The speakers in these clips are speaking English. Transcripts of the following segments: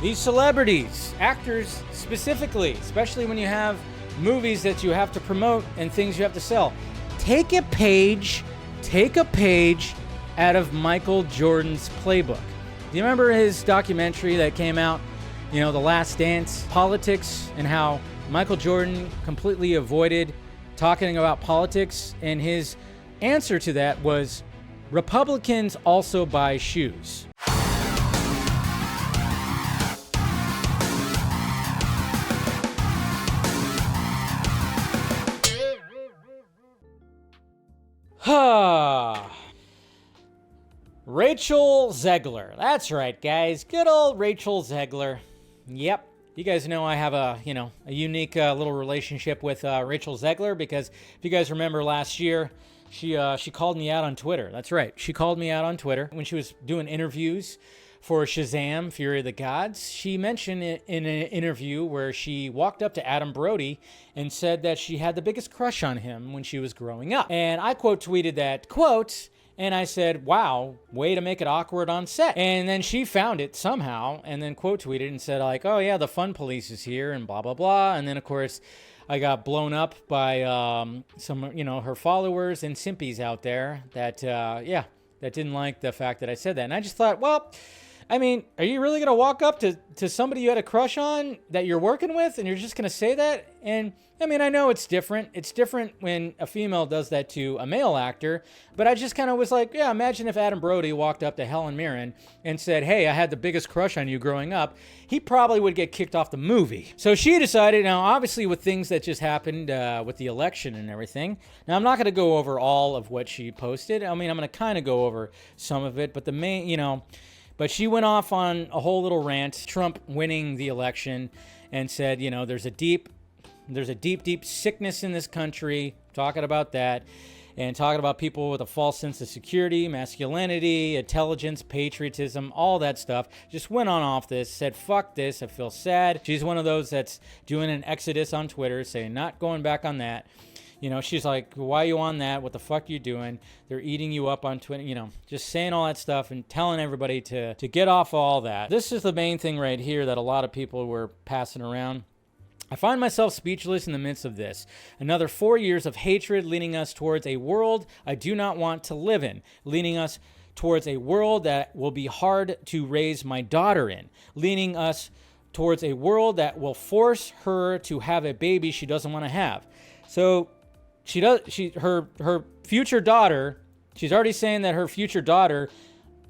These celebrities, actors specifically, especially when you have movies that you have to promote and things you have to sell, take a page out of Michael Jordan's playbook. Do you remember his documentary that came out, The Last Dance, politics, and how Michael Jordan completely avoided talking about politics, and his answer to that was, Republicans also buy shoes. Rachel Zegler. That's right, guys. Good old Rachel Zegler. Yep. You guys know I have a unique little relationship with Rachel Zegler, because if you guys remember last year, she called me out on Twitter. That's right. She called me out on Twitter when she was doing interviews for Shazam! Fury of the Gods. She mentioned it in an interview where she walked up to Adam Brody and said that she had the biggest crush on him when she was growing up. And I quote tweeted that quote, and I said, wow, way to make it awkward on set. And then she found it somehow and then quote tweeted and said, like, oh yeah, the fun police is here and blah, blah, blah. And then of course I got blown up by some, her followers and simpies out there that didn't like the fact that I said that. And I just thought, well, I mean, are you really going to walk up to somebody you had a crush on that you're working with and you're just going to say that? And I mean, I know it's different. It's different when a female does that to a male actor, but I just kind of was like, yeah, imagine if Adam Brody walked up to Helen Mirren and said, hey, I had the biggest crush on you growing up. He probably would get kicked off the movie. So she decided, now obviously with things that just happened with the election and everything, now I'm not going to go over all of what she posted. I mean, I'm going to kind of go over some of it, but the main, but she went off on a whole little rant, Trump winning the election, and said, there's a deep sickness in this country, talking about that, and talking about people with a false sense of security, masculinity, intelligence, patriotism, all that stuff. Just went on off this, said, fuck this, I feel sad. She's one of those that's doing an exodus on Twitter, saying not going back on that. She's like, why are you on that? What the fuck are you doing? They're eating you up on Twitter, just saying all that stuff and telling everybody to get off all that. This is the main thing right here that a lot of people were passing around. I find myself speechless in the midst of this. Another 4 years of hatred leading us towards a world I do not want to live in, leading us towards a world that will be hard to raise my daughter in, leading us towards a world that will force her to have a baby she doesn't want to have. So her future daughter, she's already saying that her future daughter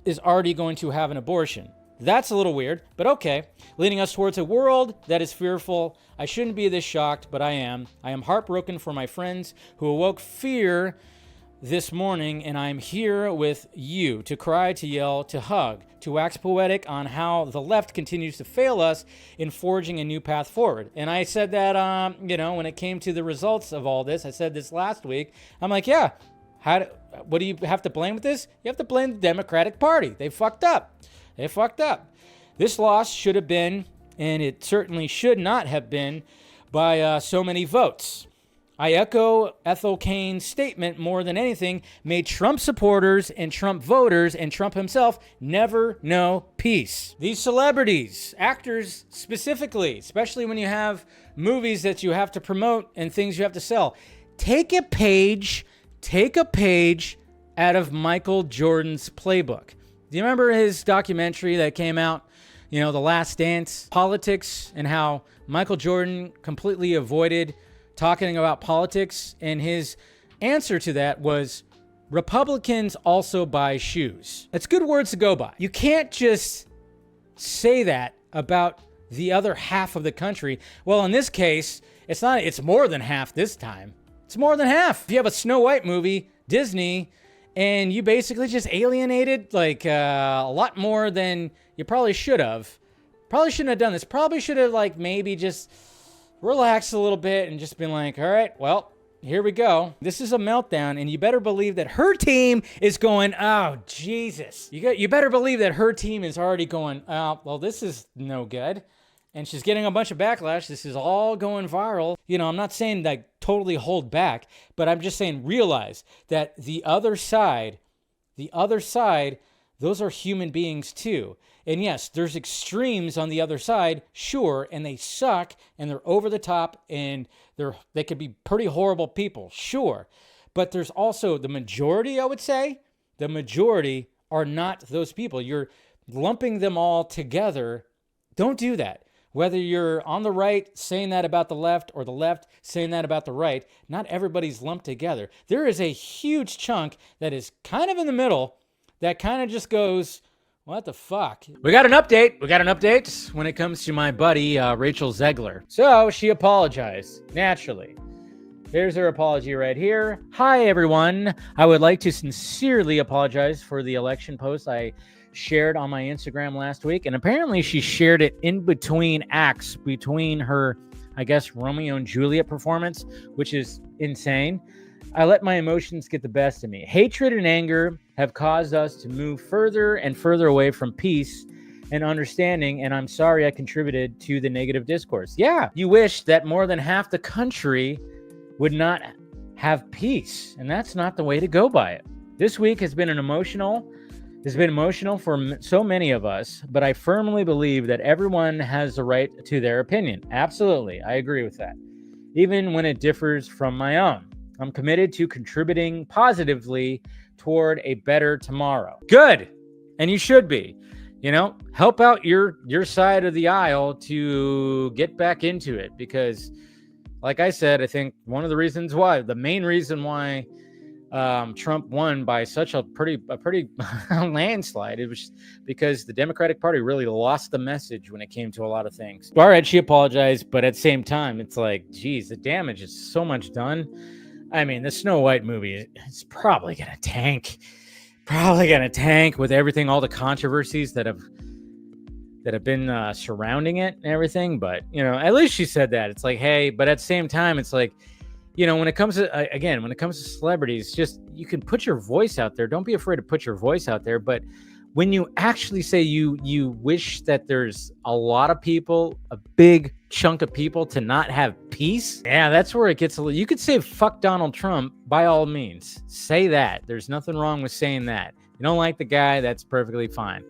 is already going to have an abortion. That's a little weird, but okay. Leading us towards a world that is fearful. I shouldn't be this shocked, but I am. I am heartbroken for my friends who awoke fear this morning, and I'm here with you to cry, to yell, to hug, to wax poetic on how the left continues to fail us in forging a new path forward. And I said that, when it came to the results of all this, I said this last week. I'm like, yeah, what do you have to blame with this? You have to blame the Democratic Party. They fucked up. This loss should have been, and it certainly should not have been, by so many votes. I echo Ethel Kane's statement more than anything. May Trump supporters and Trump voters and Trump himself never know peace. These celebrities, actors specifically, especially when you have movies that you have to promote and things you have to sell, take a page out of Michael Jordan's playbook. Do you remember his documentary that came out, The Last Dance, politics, and how Michael Jordan completely avoided talking about politics, and his answer to that was, Republicans also buy shoes. That's good words to go by. You can't just say that about the other half of the country. Well, in this case, it's more than half this time. It's more than half. If you have a Snow White movie, Disney, and you basically just alienated like a lot more than you probably should have. Probably shouldn't have done this. Probably should have maybe just relaxed a little bit and just been like, all right, well, here we go. This is a meltdown, and you better believe that her team is going, oh, Jesus. You better believe that her team is already going, oh, well, this is no good. And she's getting a bunch of backlash. This is all going viral. I'm not saying totally hold back, but I'm just saying realize that the other side, those are human beings too. And yes, there's extremes on the other side, sure, and they suck and they're over the top and they could be pretty horrible people, sure. But there's also the majority, I would say, the majority are not those people. You're lumping them all together. Don't do that. Whether you're on the right saying that about the left or the left saying that about the right, not everybody's lumped together. There is a huge chunk that is kind of in the middle that kind of just goes, what the fuck? We got an update. When it comes to my buddy, Rachel Zegler. So she apologized, naturally. There's her apology right here. Hi, everyone. I would like to sincerely apologize for the election post I shared on my Instagram last week. And apparently she shared it in between acts, between her, I guess, Romeo and Juliet performance, which is insane. I let my emotions get the best of me. Hatred and anger have caused us to move further and further away from peace and understanding, and I'm sorry I contributed to the negative discourse. Yeah, you wish that more than half the country would not have peace, and that's not the way to go by it. This week has been emotional for so many of us, but I firmly believe that everyone has the right to their opinion. Absolutely, I agree with that, even when it differs from my own. I'm committed to contributing positively toward a better tomorrow. Good, and you should be. You know, help out your side of the aisle to get back into it, because like I said, I think the main reason why Trump won by such a pretty landslide, it was because the Democratic Party really lost the message when it came to a lot of things. All right, she apologized, but at the same time, it's like, geez, the damage is so much done. I mean, the Snow White movie is probably going to tank. With everything, all the controversies that have been surrounding it and everything. But, you know, at least she said that. It's like, hey, but at the same time, it's like, you know, when it comes to celebrities, just, you can put your voice out there. Don't be afraid to put your voice out there. But when you actually say you wish that there's a lot of people, a big chunk of people, to not have peace, yeah, that's where it gets a little. You could say fuck Donald Trump by all means. Say that. There's nothing wrong with saying that. You don't like the guy, that's perfectly fine.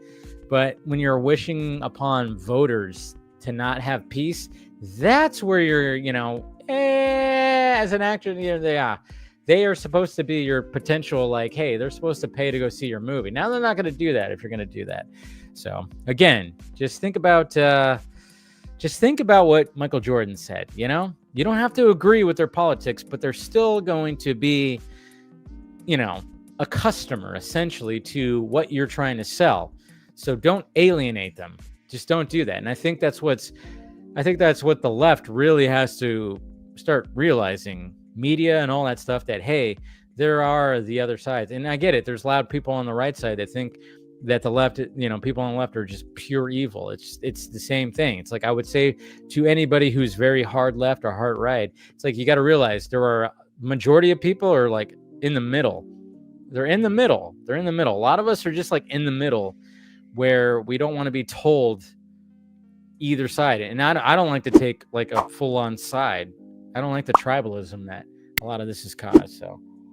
But when you're wishing upon voters to not have peace, that's where you're, you know, as an actor, you know, they are supposed to be your potential, like, hey, they're supposed to pay to go see your movie. Now they're not going to do that if you're going to do that. So again, just think about what Michael Jordan said. You know, you don't have to agree with their politics, but they're still going to be, you know, a customer essentially to what you're trying to sell. So don't alienate them. Just don't do that. And I think that's what the left really has to start realizing, media and all that stuff, that, hey, there are the other sides. And I get it. There's loud people on the right side that think that the left, you know, people on the left are just pure evil. It's the same thing. It's like, I would say to anybody who's very hard left or hard right, it's like, you got to realize there are majority of people are like in the middle. They're in the middle. A lot of us are just like in the middle, where we don't want to be told either side. And I don't like to take like a full-on side. I don't like the tribalism that a lot of this has caused. So